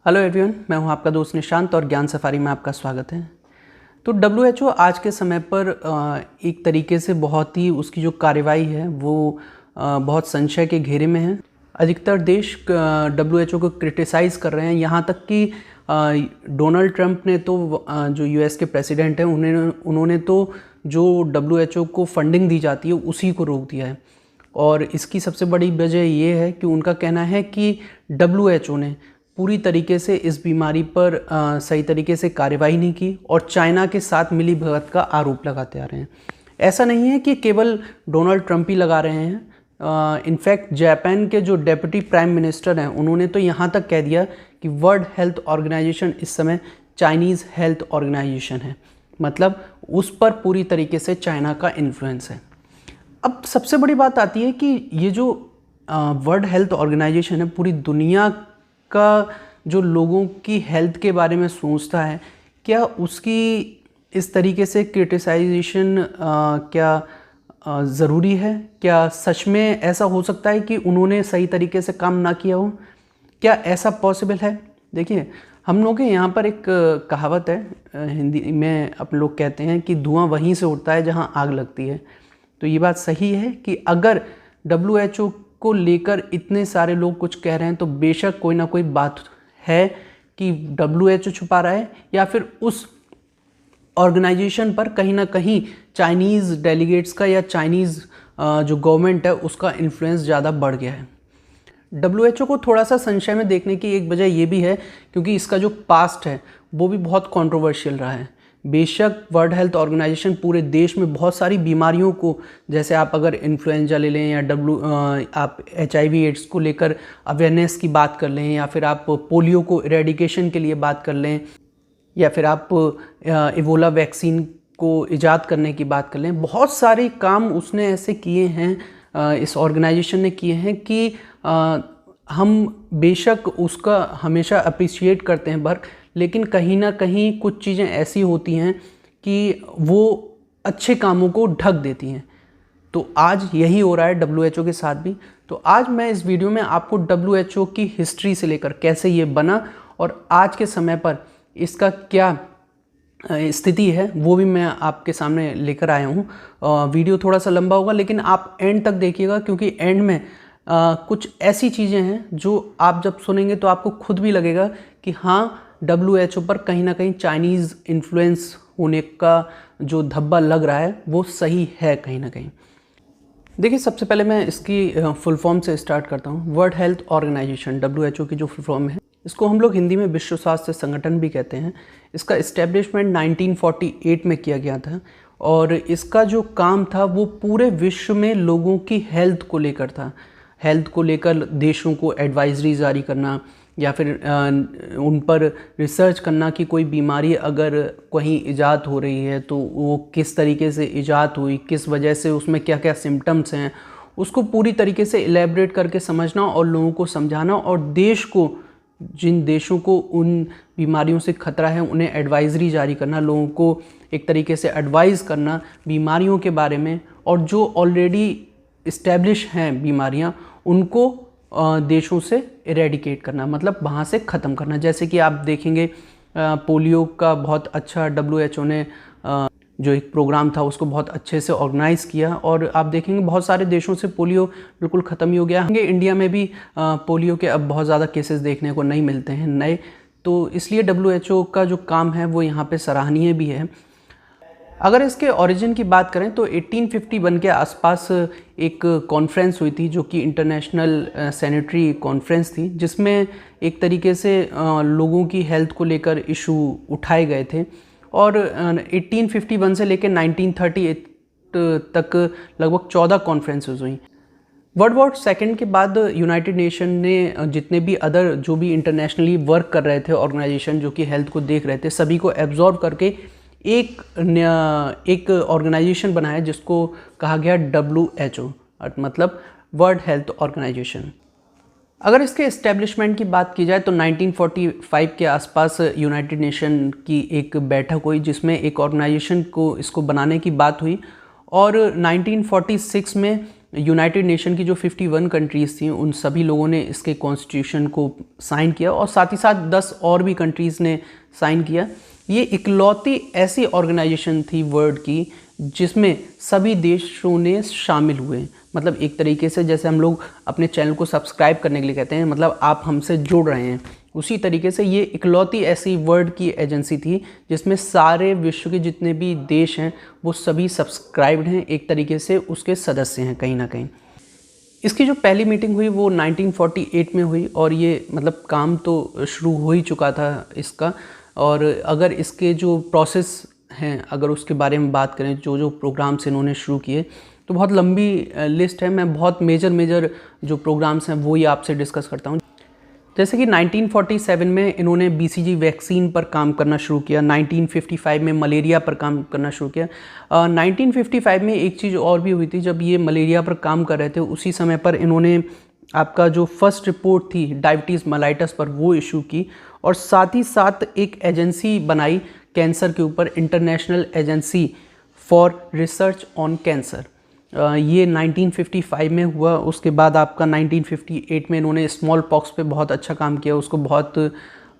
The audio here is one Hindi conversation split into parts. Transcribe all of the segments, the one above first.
हेलो एवरीवन, मैं हूं आपका दोस्त निशांत और ज्ञान सफारी में आपका स्वागत है। तो WHO आज के समय पर एक तरीके से बहुत ही उसकी जो कार्रवाई है वो बहुत संशय के घेरे में है। अधिकतर देश WHO को क्रिटिसाइज़ कर रहे हैं, यहाँ तक कि डोनाल्ड ट्रंप ने तो जो यूएस के प्रेसिडेंट हैं उन्होंने तो जो WHO को फंडिंग दी जाती है उसी को रोक दिया है। और इसकी सबसे बड़ी वजह ये है कि उनका कहना है कि WHO ने पूरी तरीके से इस बीमारी पर सही तरीके से कार्रवाई नहीं की और चाइना के साथ मिलीभगत का आरोप लगाते आ रहे हैं। ऐसा नहीं है कि केवल डोनाल्ड ट्रंप ही लगा रहे हैं। इनफैक्ट जापान के जो डेप्यूटी प्राइम मिनिस्टर हैं उन्होंने तो यहाँ तक कह दिया कि वर्ल्ड हेल्थ ऑर्गेनाइजेशन इस समय चाइनीज़ हेल्थ ऑर्गेनाइजेशन है, मतलब उस पर पूरी तरीके से चाइना का इन्फ्लुएंस है। अब सबसे बड़ी बात आती है कि ये जो वर्ल्ड हेल्थ ऑर्गेनाइजेशन है पूरी दुनिया का जो लोगों की हेल्थ के बारे में सोचता है, क्या उसकी इस तरीके से क्रिटिसाइजेशन क्या ज़रूरी है? क्या सच में ऐसा हो सकता है कि उन्होंने सही तरीके से काम ना किया हो? क्या ऐसा पॉसिबल है? देखिए, हम लोग के यहाँ पर एक कहावत है, हिंदी में अपन लोग कहते हैं कि धुआं वहीं से उठता है जहाँ आग लगती है। तो ये बात सही है कि अगर WHO को लेकर इतने सारे लोग कुछ कह रहे हैं तो बेशक कोई ना कोई बात है कि WHO छुपा रहा है या फिर उस ऑर्गेनाइजेशन पर कहीं ना कहीं चाइनीज़ डेलीगेट्स का या चाइनीज़ जो गवर्नमेंट है उसका इन्फ्लुएंस ज़्यादा बढ़ गया है। WHO को थोड़ा सा संशय में देखने की एक वजह ये भी है क्योंकि इसका जो पास्ट है वो भी बहुत कंट्रोवर्शियल रहा है। बेशक वर्ल्ड हेल्थ ऑर्गेनाइजेशन पूरे देश में बहुत सारी बीमारियों को, जैसे आप अगर इन्फ्लुएंजा ले लें या आप HIV एड्स को लेकर अवेयरनेस की बात कर लें या फिर आप पोलियो को इरेडिकेशन के लिए बात कर लें या फिर आप इबोला वैक्सीन को ईजाद करने की बात कर लें, बहुत सारे काम उसने ऐसे किए हैं, इस ऑर्गेनाइजेशन ने किए हैं कि हम बेशक उसका हमेशा अप्रिशिएट करते हैं वर्क, लेकिन कहीं ना कहीं कुछ चीज़ें ऐसी होती हैं कि वो अच्छे कामों को ढक देती हैं। तो आज यही हो रहा है WHO के साथ भी। तो आज मैं इस वीडियो में आपको WHO की हिस्ट्री से लेकर कैसे ये बना और आज के समय पर इसका क्या स्थिति है वो भी मैं आपके सामने लेकर आया हूँ। वीडियो थोड़ा सा लंबा होगा लेकिन आप एंड तक देखिएगा क्योंकि एंड में कुछ ऐसी चीज़ें हैं जो आप जब सुनेंगे तो आपको खुद भी लगेगा कि हाँ, WHO पर कहीं ना कहीं चाइनीज़ इन्फ्लुएंस होने का जो धब्बा लग रहा है वो सही है कहीं ना कहीं। देखिए, सबसे पहले मैं इसकी फुल फॉर्म से स्टार्ट करता हूँ। वर्ल्ड हेल्थ ऑर्गेनाइजेशन WHO की जो फुल फॉर्म है, इसको हम लोग हिंदी में विश्व स्वास्थ्य संगठन भी कहते हैं। इसका इस्टेब्लिशमेंट 1948 में किया गया था और इसका जो काम था वो पूरे विश्व में लोगों की हेल्थ को लेकर था। हेल्थ को लेकर देशों को एडवाइजरी जारी करना या फिर उन पर रिसर्च करना कि कोई बीमारी अगर कहीं इजाद हो रही है तो वो किस तरीके से इजाद हुई, किस वजह से, उसमें क्या क्या सिम्टम्स हैं, उसको पूरी तरीके से इलेबरेट करके समझना और लोगों को समझाना और देश को, जिन देशों को उन बीमारियों से खतरा है उन्हें एडवाइजरी जारी करना, लोगों को एक तरीके से एडवाइज़ करना बीमारियों के बारे में, और जो ऑलरेडी इस्टेब्लिश हैं बीमारियां उनको देशों से इरेडिकेट करना, मतलब वहाँ से ख़त्म करना। जैसे कि आप देखेंगे पोलियो का बहुत अच्छा WHO ने जो एक प्रोग्राम था उसको बहुत अच्छे से ऑर्गेनाइज़ किया और आप देखेंगे बहुत सारे देशों से पोलियो बिल्कुल ख़त्म ही हो गया। इंडिया में भी पोलियो के अब बहुत ज़्यादा केसेस देखने को नहीं मिलते हैं नए, तो इसलिए WHO का जो काम है वो यहाँ पे सराहनीय भी है। अगर इसके ओरिजिन की बात करें तो 1851 के आसपास एक कॉन्फ्रेंस हुई थी जो कि इंटरनेशनल सैनिटरी कॉन्फ्रेंस थी, जिसमें एक तरीके से लोगों की हेल्थ को लेकर इशू उठाए गए थे और 1851 से लेकर 1938 तक लगभग 14 कॉन्फ्रेंसेस हुई। वर्ल्ड वॉर सेकेंड के बाद यूनाइटेड नेशन ने जितने भी अदर जो भी वर्क कर रहे थे ऑर्गेनाइजेशन जो कि हेल्थ को देख रहे थे, सभी को एब्जॉर्ब करके एक ऑर्गेनाइजेशन बनाया जिसको कहा गया WHO, मतलब वर्ल्ड हेल्थ ऑर्गेनाइजेशन। अगर इसके इस्टेब्लिशमेंट की बात की जाए तो 1945 के आसपास यूनाइटेड नेशन की एक बैठक हुई जिसमें एक ऑर्गेनाइजेशन को इसको बनाने की बात हुई और 1946 में यूनाइटेड नेशन की जो 51 कंट्रीज़ थी उन सभी लोगों ने इसके कॉन्स्टिट्यूशन को साइन किया और साथ ही साथ 10 और भी कंट्रीज़ ने साइन किया। ये इकलौती ऐसी ऑर्गेनाइजेशन थी वर्ल्ड की जिसमें सभी देशों ने शामिल हुए। मतलब एक तरीके से जैसे हम लोग अपने चैनल को सब्सक्राइब करने के लिए कहते हैं, मतलब आप हमसे जुड़ रहे हैं, उसी तरीके से ये इकलौती ऐसी वर्ल्ड की एजेंसी थी जिसमें सारे विश्व के जितने भी देश हैं वो सभी सब्सक्राइब्ड हैं, एक तरीके से उसके सदस्य हैं कहीं ना कहीं। इसकी जो पहली मीटिंग हुई वो 1948 में हुई और ये मतलब काम तो शुरू हो ही चुका था इसका। और अगर इसके जो प्रोसेस हैं अगर उसके बारे में बात करें, जो जो प्रोग्राम्स इन्होंने शुरू किए, तो बहुत लंबी लिस्ट है। मैं बहुत मेजर जो प्रोग्राम्स हैं वो ही आपसे डिस्कस करता हूँ। जैसे कि 1947 में इन्होंने BCG वैक्सीन पर काम करना शुरू किया, 1955 में मलेरिया पर काम करना शुरू किया। 1955 में एक चीज़ और भी हुई थी, जब ये मलेरिया पर काम कर रहे थे उसी समय पर इन्होंने आपका जो फर्स्ट रिपोर्ट थी डायबिटीज़ मेलाइटस पर वो इशू की और साथ ही साथ एक एजेंसी बनाई कैंसर के ऊपर, international agency for research on cancer. ये 1955 में हुआ। उसके बाद आपका 1958 में इन्होंने स्मॉल पॉक्स पे बहुत अच्छा काम किया, उसको बहुत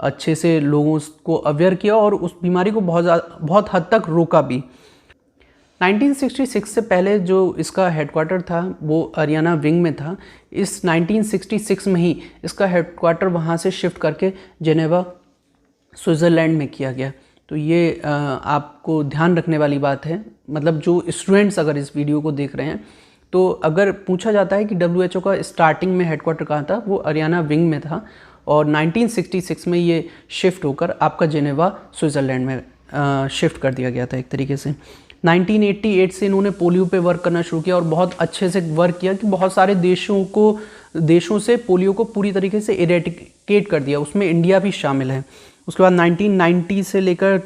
अच्छे से लोगों को अवेयर किया और उस बीमारी को बहुत हद तक रोका भी। 1966 से पहले जो इसका हेडक्वार्टर था वो अरियाना विंग में था। इस 1966 में ही इसका हेडक्वार्टर वहाँ से शिफ्ट करके जेनेवा स्विट्ज़रलैंड में किया गया। तो ये आपको ध्यान रखने वाली बात है। मतलब जो स्टूडेंट्स अगर इस वीडियो को देख रहे हैं तो अगर पूछा जाता है कि WHO का स्टार्टिंग में हेडक्वार्टर कहाँ था, वो अरियाना विंग में था और 1966 में ये शिफ्ट होकर आपका जेनेवा स्विट्ज़रलैंड में शिफ्ट कर दिया गया था एक तरीके से। 1988 से इन्होंने पोलियो पे वर्क करना शुरू किया और बहुत अच्छे से वर्क किया कि बहुत सारे देशों से पोलियो को पूरी तरीके से इरेडिकेट कर दिया, उसमें इंडिया भी शामिल है। उसके बाद 1990 से लेकर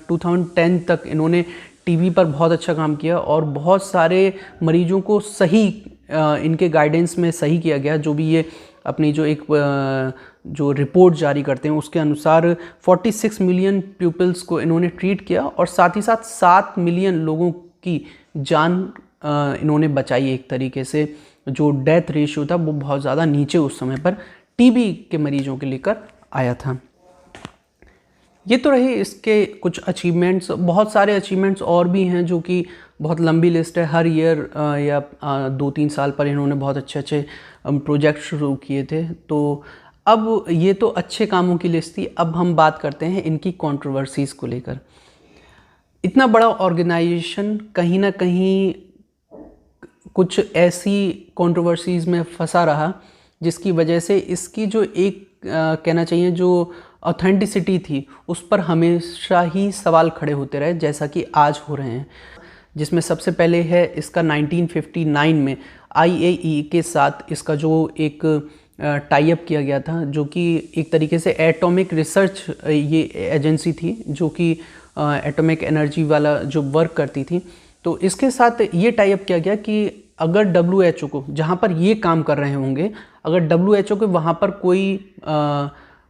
2010 तक इन्होंने टीबी पर बहुत अच्छा काम किया और बहुत सारे मरीजों को सही इनके गाइडेंस में सही किया गया। जो भी ये अपनी जो रिपोर्ट जारी करते हैं उसके अनुसार 46 मिलियन पीपल्स को इन्होंने ट्रीट किया और साथ ही साथ 7 मिलियन लोगों की जान इन्होंने बचाई। एक तरीके से जो डेथ रेशियो था वो बहुत ज़्यादा नीचे उस समय पर टीबी के मरीजों के लेकर आया था। ये तो रही इसके कुछ अचीवमेंट्स। बहुत सारे अचीवमेंट्स और भी हैं जो कि बहुत लंबी लिस्ट है। हर ईयर या 2-3 साल पर इन्होंने बहुत अच्छे प्रोजेक्ट शुरू किए थे। तो अब ये तो अच्छे कामों की लिस्ट थी। अब हम बात करते हैं इनकी कंट्रोवर्सीज़ को लेकर। इतना बड़ा ऑर्गेनाइजेशन कहीं ना कहीं कुछ ऐसी कंट्रोवर्सीज़ में फंसा रहा जिसकी वजह से इसकी जो एक कहना चाहिए जो ऑथेंटिसिटी थी उस पर हमेशा ही सवाल खड़े होते रहे, जैसा कि आज हो रहे हैं। जिसमें सबसे पहले है इसका 1959 में IAEA के साथ इसका जो एक टाई अप किया गया था, जो कि एक तरीके से एटॉमिक रिसर्च ये एजेंसी थी जो कि एटॉमिक एनर्जी वाला जो वर्क करती थी। तो इसके साथ ये टाई अप किया गया कि अगर WHO को जहाँ पर ये काम कर रहे होंगे, अगर WHO को वहाँ पर कोई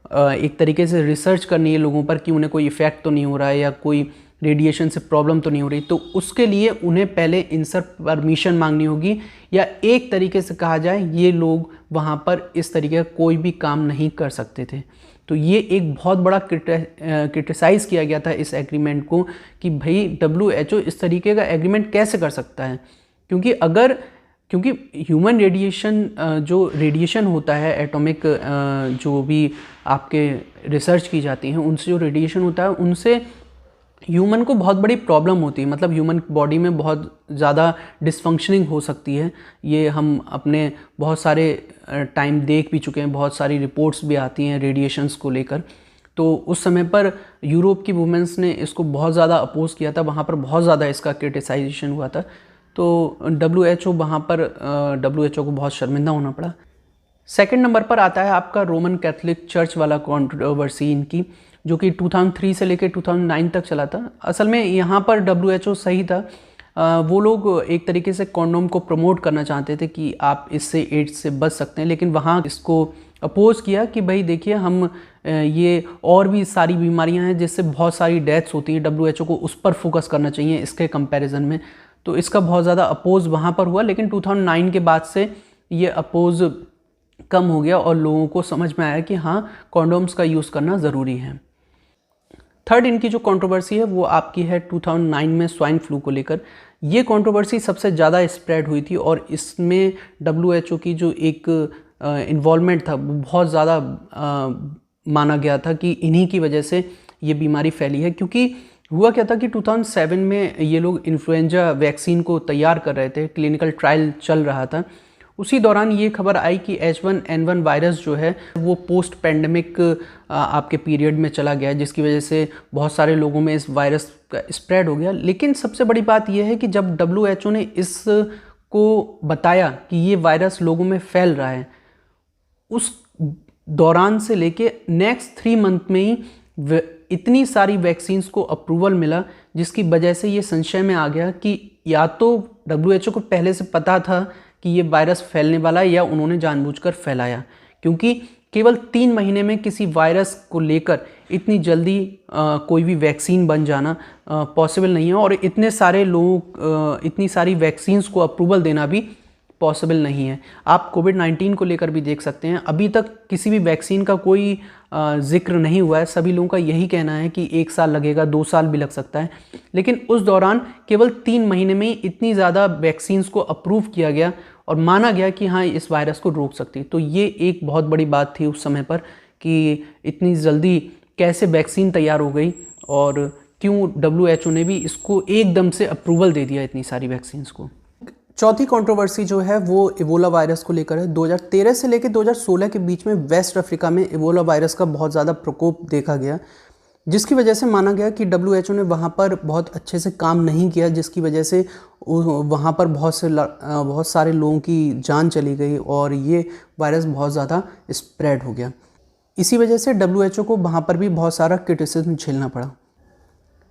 एक तरीके से रिसर्च करनी है लोगों पर कि उन्हें कोई इफ़ेक्ट तो नहीं हो रहा है या कोई रेडिएशन से प्रॉब्लम तो नहीं हो रही, तो उसके लिए उन्हें पहले इनसे परमिशन मांगनी होगी या एक तरीके से कहा जाए ये लोग वहाँ पर इस तरीके का कोई भी काम नहीं कर सकते थे। तो ये एक बहुत बड़ा क्रिटिसाइज़ किया गया था इस एग्रीमेंट को कि भाई WHO इस तरीके का एग्रीमेंट कैसे कर सकता है, क्योंकि ह्यूमन रेडिएशन जो रेडिएशन होता है एटॉमिक जो भी आपके रिसर्च की जाती हैं उनसे जो रेडिएशन होता है उनसे ह्यूमन को बहुत बड़ी प्रॉब्लम होती है। मतलब ह्यूमन बॉडी में बहुत ज़्यादा डिसफंक्शनिंग हो सकती है। ये हम अपने बहुत सारे टाइम देख भी चुके हैं, बहुत सारी रिपोर्ट्स भी आती हैं रेडिएशंस को लेकर। तो उस समय पर यूरोप की वुमेंस ने इसको बहुत ज़्यादा अपोज किया था, वहाँ पर बहुत ज़्यादा इसका क्रिटिसाइजेशन हुआ था। तो WHO वहाँ पर WHO को बहुत शर्मिंदा होना पड़ा। सेकंड नंबर पर आता है आपका रोमन कैथोलिक चर्च वाला कंट्रोवर्सी इनकी, जो कि 2003 से लेकर 2009 तक चला था। असल में यहाँ पर WHO सही था। वो लोग एक तरीके से कॉन्डोम को प्रमोट करना चाहते थे कि आप इससे एड्स से बच सकते हैं, लेकिन वहाँ इसको अपोज किया कि भाई देखिए हम ये और भी सारी बीमारियां हैं जिससे बहुत सारी डेथ्स होती हैं, WHO को उस पर फोकस करना चाहिए इसके कंपैरिजन में। तो इसका बहुत ज़्यादा अपोज वहाँ पर हुआ, लेकिन 2009 के बाद से ये अपोज कम हो गया और लोगों को समझ में आया कि हाँ, कॉन्डोम्स का यूज़ करना ज़रूरी है। थर्ड इनकी जो कंट्रोवर्सी है वो आपकी है 2009 में स्वाइन फ्लू को लेकर। ये कंट्रोवर्सी सबसे ज़्यादा स्प्रेड हुई थी और इसमें WHO की जो एक इन्वॉल्वमेंट था वो बहुत ज़्यादा माना गया था कि इन्हीं की वजह से ये बीमारी फैली है। क्योंकि हुआ क्या था कि 2007 में ये लोग इन्फ्लुएंजा वैक्सीन को तैयार कर रहे थे, क्लिनिकल ट्रायल चल रहा था। उसी दौरान ये खबर आई कि H1N1 वायरस जो है वो पोस्ट पैंडमिक आपके पीरियड में चला गया, जिसकी वजह से बहुत सारे लोगों में इस वायरस का स्प्रेड हो गया। लेकिन सबसे बड़ी बात यह है कि जब WHO ने इसको बताया कि ये वायरस लोगों में फैल रहा है, उस दौरान से लेके नेक्स्ट 3 मंथ में ही इतनी सारी वैक्सीन्स को अप्रूवल मिला, जिसकी वजह से ये संशय में आ गया कि या तो WHO को पहले से पता था कि ये वायरस फैलने वाला है या उन्होंने जानबूझकर फैलाया। क्योंकि केवल 3 महीने में किसी वायरस को लेकर इतनी जल्दी कोई भी वैक्सीन बन जाना पॉसिबल नहीं है, और इतने सारे लोग इतनी सारी वैक्सीन्स को अप्रूवल देना भी पॉसिबल नहीं है। आप कोविड-19 को लेकर भी देख सकते हैं, अभी तक किसी भी वैक्सीन का कोई जिक्र नहीं हुआ है। सभी लोगों का यही कहना है कि 1 साल लगेगा, 2 साल भी लग सकता है, लेकिन उस दौरान केवल 3 महीने में इतनी ज़्यादा वैक्सीन्स को अप्रूव किया गया और माना गया कि हाँ, इस वायरस को रोक सकती। तो ये एक बहुत बड़ी बात थी उस समय पर कि इतनी जल्दी कैसे वैक्सीन तैयार हो गई और क्यों WHO ने भी इसको एकदम से अप्रूवल दे दिया इतनी सारी वैक्सीन्स को। चौथी कंट्रोवर्सी जो है वो इबोला वायरस को लेकर है। 2013 से लेकर 2016 के बीच में वेस्ट अफ्रीका में इबोला वायरस का बहुत ज़्यादा प्रकोप देखा गया, जिसकी वजह से माना गया कि WHO ने वहाँ पर बहुत अच्छे से काम नहीं किया, जिसकी वजह से वहाँ पर बहुत सारे लोगों की जान चली गई और ये वायरस बहुत ज़्यादा स्प्रेड हो गया। इसी वजह से WHO को वहाँ पर भी बहुत सारा क्रिटिसिज्म झेलना पड़ा।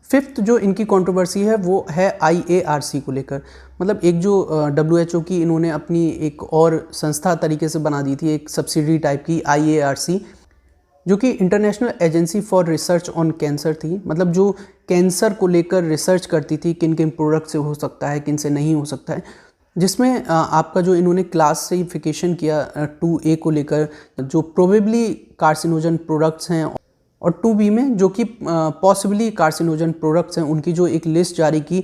फिफ्थ जो इनकी कंट्रोवर्सी है वो है IARC को लेकर। मतलब एक जो WHO की इन्होंने अपनी एक और संस्था तरीके से बना दी थी, एक सब्सिडरी टाइप की IARC, जो कि international agency for research on cancer थी। मतलब जो कैंसर को लेकर रिसर्च करती थी, किन किन प्रोडक्ट से हो सकता है, किन से नहीं हो सकता है, जिसमें आपका जो इन्होंने क्लासिफिकेशन किया 2A को लेकर, जो प्रोबेबली कार्सिनोजन प्रोडक्ट्स हैं, और 2B में जो कि पॉसिबली कार्सिनोजन प्रोडक्ट्स हैं, उनकी जो एक लिस्ट जारी की,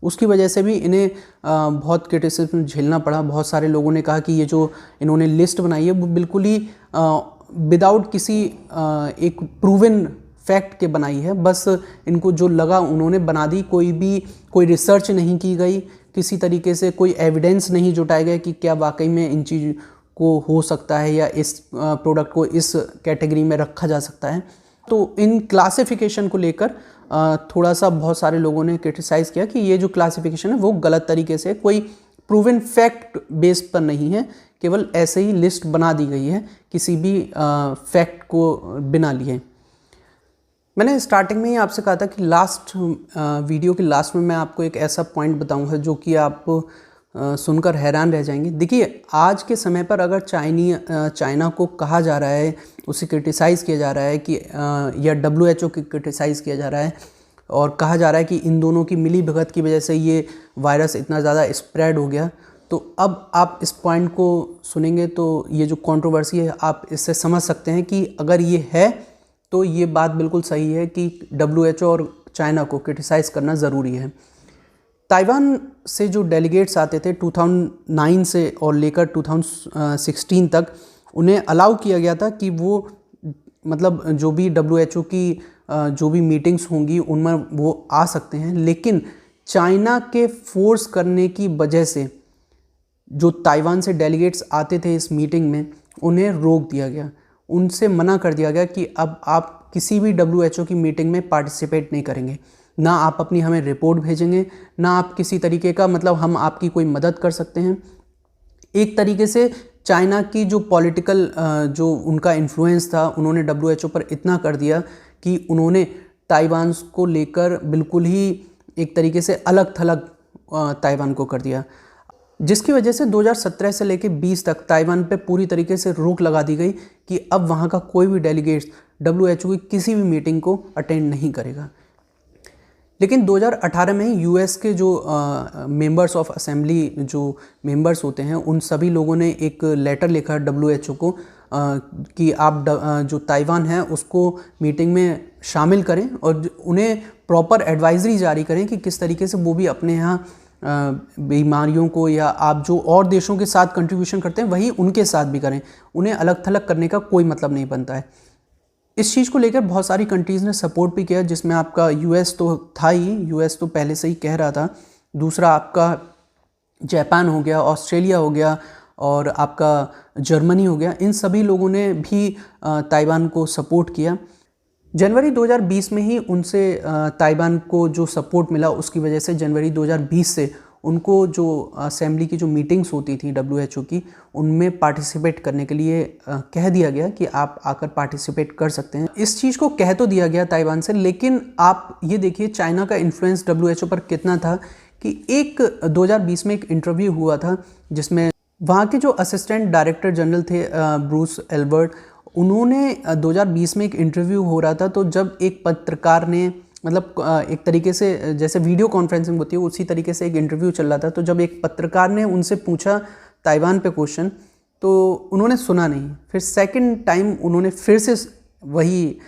उसकी वजह से भी इन्हें बहुत क्रिटिसिज्म झेलना पड़ा। बहुत सारे लोगों ने कहा कि ये जो इन्होंने लिस्ट बनाई है वो बिल्कुल ही विदाउट किसी एक प्रूवन फैक्ट के बनाई है, बस इनको जो लगा उन्होंने बना दी। कोई रिसर्च नहीं की गई, किसी तरीके से कोई एविडेंस नहीं जुटाया गया कि क्या वाकई में इन चीज़ को हो सकता है या इस प्रोडक्ट को इस कैटेगरी में रखा जा सकता है। तो इन क्लासिफिकेशन को लेकर थोड़ा सा बहुत सारे लोगों ने क्रिटिसाइज़ किया कि ये जो क्लासिफिकेशन है वो गलत तरीके से, कोई प्रूवन फैक्ट बेस पर नहीं है, केवल ऐसे ही लिस्ट बना दी गई है किसी भी फैक्ट को बिना लिए। मैंने स्टार्टिंग में ही आपसे कहा था कि लास्ट वीडियो के लास्ट में मैं आपको एक ऐसा पॉइंट बताऊंगा जो कि आप सुनकर हैरान रह जाएंगे। देखिए, आज के समय पर अगर चाइना को कहा जा रहा है, उसे क्रिटिसाइज़ किया जा रहा है कि या WHO की क्रिटिसाइज़ किया जा रहा है और कहा जा रहा है कि इन दोनों की मिली भगत की वजह से ये वायरस इतना ज़्यादा स्प्रेड हो गया, तो अब आप इस पॉइंट को सुनेंगे तो ये जो कंट्रोवर्सी है आप इससे समझ सकते हैं कि अगर ये है तो ये बात बिल्कुल सही है कि WHO और चाइना को क्रिटिसाइज़ करना ज़रूरी है। ताइवान से जो डेलीगेट्स आते थे 2009 से और लेकर 2016 तक, उन्हें अलाउ किया गया था कि वो मतलब जो भी WHO की जो भी मीटिंग्स होंगी उनमें वो आ सकते हैं, लेकिन चाइना के फोर्स करने की वजह से जो ताइवान से डेलीगेट्स आते थे इस मीटिंग में, उन्हें रोक दिया गया, उनसे मना कर दिया गया कि अब आप किसी भी WHO की मीटिंग में पार्टिसिपेट नहीं करेंगे, ना आप अपनी हमें रिपोर्ट भेजेंगे, ना आप किसी तरीके का मतलब हम आपकी कोई मदद कर सकते हैं। एक तरीके से चाइना की जो पॉलिटिकल जो उनका इन्फ्लुएंस था, उन्होंने WHO पर इतना कर दिया कि उन्होंने ताइवान को लेकर बिल्कुल ही एक तरीके से अलग थलग ताइवान को कर दिया, जिसकी वजह से 2017 से लेकर 20 तक ताइवान पे पूरी तरीके से रोक लगा दी गई कि अब वहाँ का कोई भी डेलीगेट्स WHO की किसी भी मीटिंग को अटेंड नहीं करेगा। लेकिन 2018 में यूएस के जो मेंबर्स ऑफ असेंबली जो मेंबर्स होते हैं उन सभी लोगों ने एक लेटर लिखा डब्ल्यूएचओ को कि आप जो ताइवान है उसको मीटिंग में शामिल करें और उन्हें प्रॉपर एडवाइजरी जारी करें कि किस तरीके से वो भी अपने यहाँ बीमारियों को या आप जो और देशों के साथ कंट्रीब्यूशन करते हैं वही उनके साथ भी करें। उन्हें अलग थलग करने का कोई मतलब नहीं बनता है। इस चीज़ को लेकर बहुत सारी कंट्रीज़ ने सपोर्ट भी किया, जिसमें आपका यूएस तो था ही, यूएस तो पहले से ही कह रहा था। दूसरा आपका जापान हो गया, ऑस्ट्रेलिया हो गया और आपका जर्मनी हो गया। इन सभी लोगों ने भी ताइवान को सपोर्ट किया। जनवरी 2020 में ही उनसे ताइवान को जो सपोर्ट मिला उसकी वजह से जनवरी 2020 से उनको जो असेंबली की जो मीटिंग्स होती थी डब्ल्यूएचओ की उनमें पार्टिसिपेट करने के लिए कह दिया गया कि आप आकर पार्टिसिपेट कर सकते हैं। इस चीज़ को कह तो दिया गया ताइवान से, लेकिन आप ये देखिए चाइना का इन्फ्लुएंस डब्ल्यूएचओ पर कितना था कि 2020 में एक इंटरव्यू हुआ था जिसमें वहाँ के जो असिस्टेंट डायरेक्टर जनरल थे ब्रूस एल्बर्ट, उन्होंने 2020 में एक इंटरव्यू हो रहा था। तो जब एक पत्रकार ने मतलब एक तरीके से जैसे वीडियो कॉन्फ्रेंसिंग होती है उसी तरीके से एक इंटरव्यू चल रहा था, तो जब एक पत्रकार ने उनसे पूछा ताइवान पे क्वेश्चन तो उन्होंने सुना नहीं। फिर सेकंड टाइम उन्होंने फिर से वही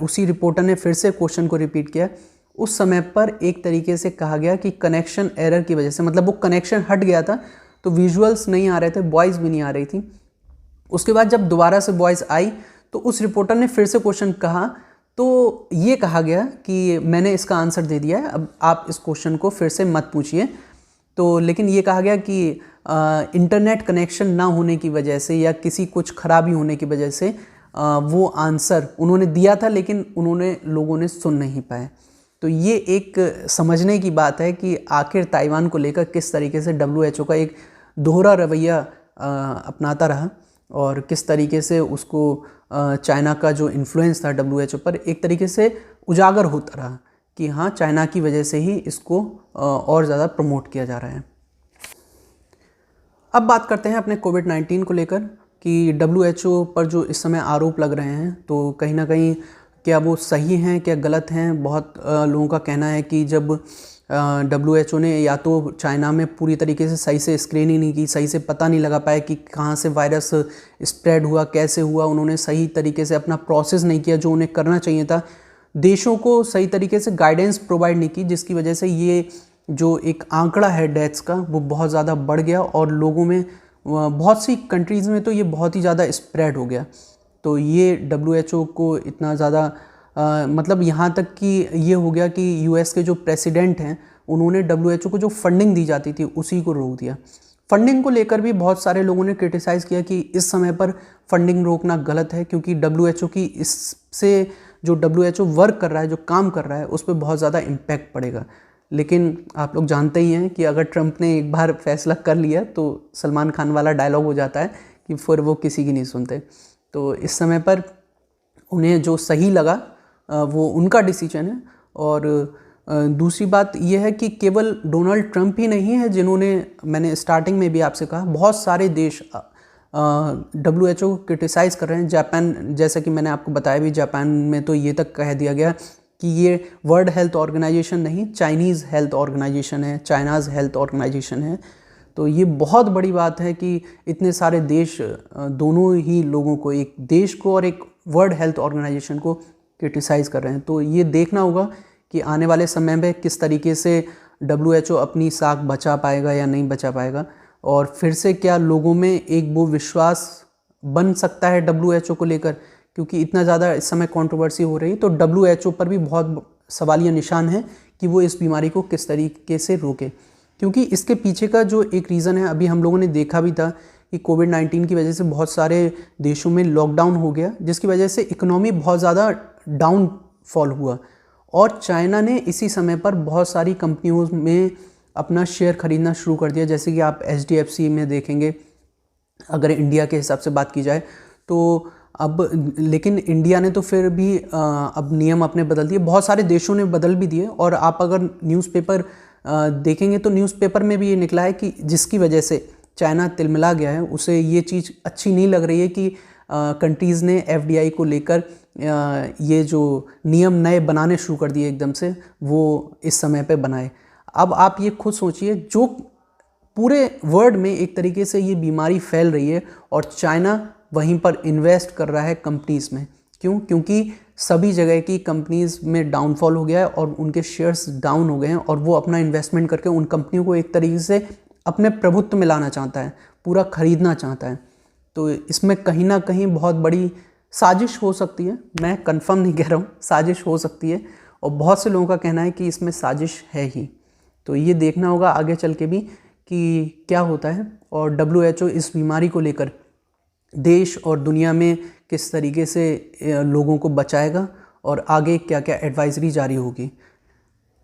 उसी रिपोर्टर ने फिर से क्वेश्चन को रिपीट किया। उस समय पर एक तरीके से कहा गया कि कनेक्शन एरर की वजह से, मतलब वो कनेक्शन हट गया था तो विजुअल्स नहीं आ रहे थे, वॉइस भी नहीं आ रही थी। उसके बाद जब दोबारा से वॉइस आई तो उस रिपोर्टर ने फिर से क्वेश्चन कहा तो ये कहा गया कि मैंने इसका आंसर दे दिया है, अब आप इस क्वेश्चन को फिर से मत पूछिए। तो लेकिन ये कहा गया कि इंटरनेट कनेक्शन ना होने की वजह से या किसी कुछ खराबी होने की वजह से वो आंसर उन्होंने दिया था लेकिन लोगों ने सुन नहीं पाए। तो ये एक समझने की बात है कि आखिर ताइवान को लेकर किस तरीके से डब्ल्यूएचओ का एक दोहरा रवैया अपनाता रहा और किस तरीके से उसको चाइना का जो इन्फ्लुएंस था डब्ल्यूएचओ पर एक तरीके से उजागर होता रहा कि हाँ चाइना की वजह से ही इसको और ज़्यादा प्रमोट किया जा रहा है। अब बात करते हैं अपने कोविड-19 को लेकर कि डब्ल्यूएचओ पर जो इस समय आरोप लग रहे हैं तो कहीं ना कहीं क्या वो सही हैं क्या गलत हैं। बहुत लोगों का कहना है कि जब डब्ल्यूएचओ ने या तो चाइना में पूरी तरीके से सही से स्क्रीनिंग नहीं की, सही से पता नहीं लगा पाया कि कहाँ से वायरस स्प्रेड हुआ, कैसे हुआ, उन्होंने सही तरीके से अपना प्रोसेस नहीं किया जो उन्हें करना चाहिए था, देशों को सही तरीके से गाइडेंस प्रोवाइड नहीं की, जिसकी वजह से ये जो एक आंकड़ा है डेथ्स का वो बहुत ज़्यादा बढ़ गया और लोगों में बहुत सी कंट्रीज़ में तो ये बहुत ही ज़्यादा स्प्रेड हो गया। तो ये डब्ल्यूएचओ को इतना ज़्यादा मतलब यहाँ तक कि ये हो गया कि यूएस के जो प्रेसिडेंट हैं उन्होंने डब्ल्यूएचओ को जो फंडिंग दी जाती थी उसी को रोक दिया। फंडिंग को लेकर भी बहुत सारे लोगों ने क्रिटिसाइज़ किया कि इस समय पर फंडिंग रोकना गलत है क्योंकि डब्ल्यूएचओ की इससे जो डब्ल्यूएचओ वर्क कर रहा है, जो काम कर रहा है, उस पर बहुत ज़्यादा इम्पैक्ट पड़ेगा। लेकिन आप लोग जानते ही हैं कि अगर ट्रंप ने एक बार फैसला कर लिया तो सलमान खान वाला डायलॉग हो जाता है कि फिर वो किसी की नहीं सुनते। तो इस समय पर उन्हें जो सही लगा वो उनका डिसीजन है। और दूसरी बात यह है कि केवल डोनाल्ड ट्रंप ही नहीं है जिन्होंने, मैंने स्टार्टिंग में भी आपसे कहा, बहुत सारे देश डब्ल्यूएचओ को क्रिटिसाइज़ कर रहे हैं। जापान, जैसा कि मैंने आपको बताया भी, जापान में तो ये तक कह दिया गया कि ये वर्ल्ड हेल्थ ऑर्गेनाइजेशन नहीं, चाइनीज़ हेल्थ ऑर्गेनाइजेशन है, चाइनाज़ हेल्थ ऑर्गेनाइजेशन है। तो ये बहुत बड़ी बात है कि इतने सारे देश दोनों ही लोगों को, एक देश को और एक वर्ल्ड हेल्थ ऑर्गेनाइजेशन को क्रिटिसाइज़ कर रहे हैं। तो ये देखना होगा कि आने वाले समय में किस तरीके से डब्ल्यूएचओ अपनी साख बचा पाएगा या नहीं बचा पाएगा और फिर से क्या लोगों में एक वो विश्वास बन सकता है डब्ल्यूएचओ को लेकर, क्योंकि इतना ज़्यादा इस समय कंट्रोवर्सी हो रही। तो डब्ल्यूएचओ पर भी बहुत सवालिया निशान है कि वो इस बीमारी को किस तरीके से रोके, क्योंकि इसके पीछे का जो एक रीज़न है, अभी हम लोगों ने देखा भी था कि कोविड-19 की वजह से बहुत सारे देशों में लॉकडाउन हो गया, जिसकी वजह से इकोनॉमी बहुत ज़्यादा डाउनफॉल हुआ और चाइना ने इसी समय पर बहुत सारी कंपनियों में अपना शेयर खरीदना शुरू कर दिया। जैसे कि आप HDFC में देखेंगे, अगर इंडिया के हिसाब से बात की जाए तो अब, लेकिन इंडिया ने तो फिर भी अब नियम अपने बदल दिए, बहुत सारे देशों ने बदल भी दिए। और आप अगर न्यूज़पेपर देखेंगे तो न्यूज़पेपर में भी ये निकला है कि जिसकी वजह से चाइना तिलमिला गया है, उसे ये चीज़ अच्छी नहीं लग रही है कि कंट्रीज़ ने FDI को लेकर ये जो नियम नए बनाने शुरू कर दिए एकदम से, वो इस समय पे बनाए। अब आप ये खुद सोचिए, जो पूरे वर्ल्ड में एक तरीके से ये बीमारी फैल रही है और चाइना वहीं पर इन्वेस्ट कर रहा है कंपनीज़ में। क्यों? क्योंकि सभी जगह की कंपनीज़ में डाउनफॉल हो गया है और उनके शेयर्स डाउन हो गए हैं, और वो अपना इन्वेस्टमेंट करके उन कंपनियों को एक तरीके से अपने प्रभुत्व में लाना चाहता है, पूरा खरीदना चाहता है। तो इसमें कहीं ना कहीं बहुत बड़ी साजिश हो सकती है। मैं कंफर्म नहीं कह रहा हूँ, साजिश हो सकती है, और बहुत से लोगों का कहना है कि इसमें साजिश है ही। तो ये देखना होगा आगे चल के भी कि क्या होता है, और WHO इस बीमारी को लेकर देश और दुनिया में किस तरीके से लोगों को बचाएगा और आगे क्या क्या एडवाइजरी जारी होगी।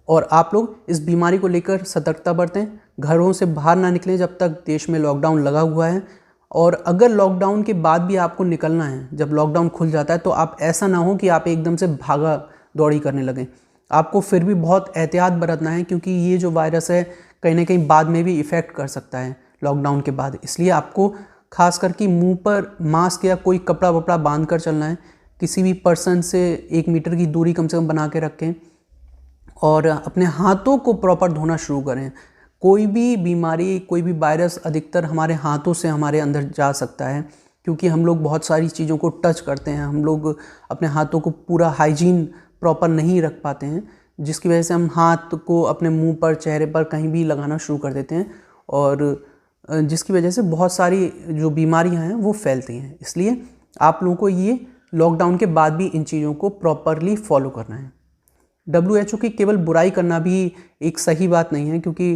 और आप लोग इस बीमारी को लेकर सतर्कता बरतें, घरों से बाहर ना निकलें जब तक देश में लॉकडाउन लगा हुआ है। और अगर लॉकडाउन के बाद भी आपको निकलना है, जब लॉकडाउन खुल जाता है, तो आप ऐसा ना हो कि आप एकदम से भागा दौड़ी करने लगें। आपको फिर भी बहुत एहतियात बरतना है, क्योंकि ये जो वायरस है कहीं ना कहीं बाद में भी इफ़ेक्ट कर सकता है लॉकडाउन के बाद। इसलिए आपको खास करके मुंह पर मास्क या कोई कपड़ा वपड़ा बांध कर चलना है। किसी भी पर्सन से 1 मीटर की दूरी कम से कम बना के रखें, और अपने हाथों को प्रॉपर धोना शुरू करें। कोई भी बीमारी, कोई भी वायरस अधिकतर हमारे हाथों से हमारे अंदर जा सकता है, क्योंकि हम लोग बहुत सारी चीज़ों को टच करते हैं। हम लोग अपने हाथों को पूरा हाइजीन प्रॉपर नहीं रख पाते हैं, जिसकी वजह से हम हाथ को अपने मुंह पर, चेहरे पर कहीं भी लगाना शुरू कर देते हैं, और जिसकी वजह से बहुत सारी जो बीमारियां हैं वो फैलती हैं। इसलिए आप लोगों को ये लॉकडाउन के बाद भी इन चीज़ों को प्रॉपरली फॉलो करना है। WHO की केवल बुराई करना भी एक सही बात नहीं है, क्योंकि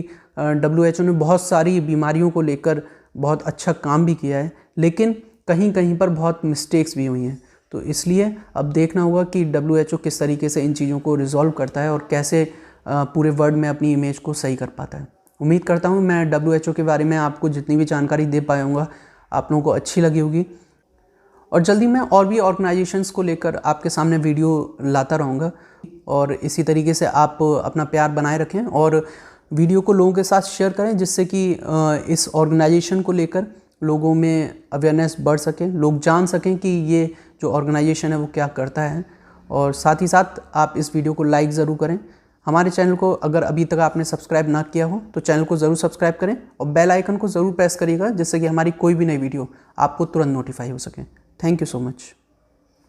WHO ने बहुत सारी बीमारियों को लेकर बहुत अच्छा काम भी किया है, लेकिन कहीं कहीं पर बहुत मिस्टेक्स भी हुई हैं। तो इसलिए अब देखना होगा कि WHO किस तरीके से इन चीज़ों को रिजॉल्व करता है और कैसे पूरे वर्ल्ड में अपनी इमेज को सही कर पाता है। उम्मीद करता हूँ मैं WHO के बारे में आपको जितनी भी जानकारी दे पाया हूँ आप लोगों को अच्छी लगी होगी, और जल्दी मैं और भी ऑर्गेनाइजेशंस को लेकर आपके सामने वीडियो लाता रहूँगा। और इसी तरीके से आप अपना प्यार बनाए रखें और वीडियो को लोगों के साथ शेयर करें, जिससे कि इस ऑर्गेनाइजेशन को लेकर लोगों में अवेयरनेस बढ़ सके, लोग जान सकें कि ये जो ऑर्गेनाइजेशन है वो क्या करता है। और साथ ही साथ आप इस वीडियो को लाइक ज़रूर करें। हमारे चैनल को अगर अभी तक आपने सब्सक्राइब ना किया हो तो चैनल को ज़रूर सब्सक्राइब करें, और बेल आइकन को ज़रूर प्रेस करिएगा, जिससे कि हमारी कोई भी नई वीडियो आपको तुरंत नोटिफाई हो सके। Thank you so much.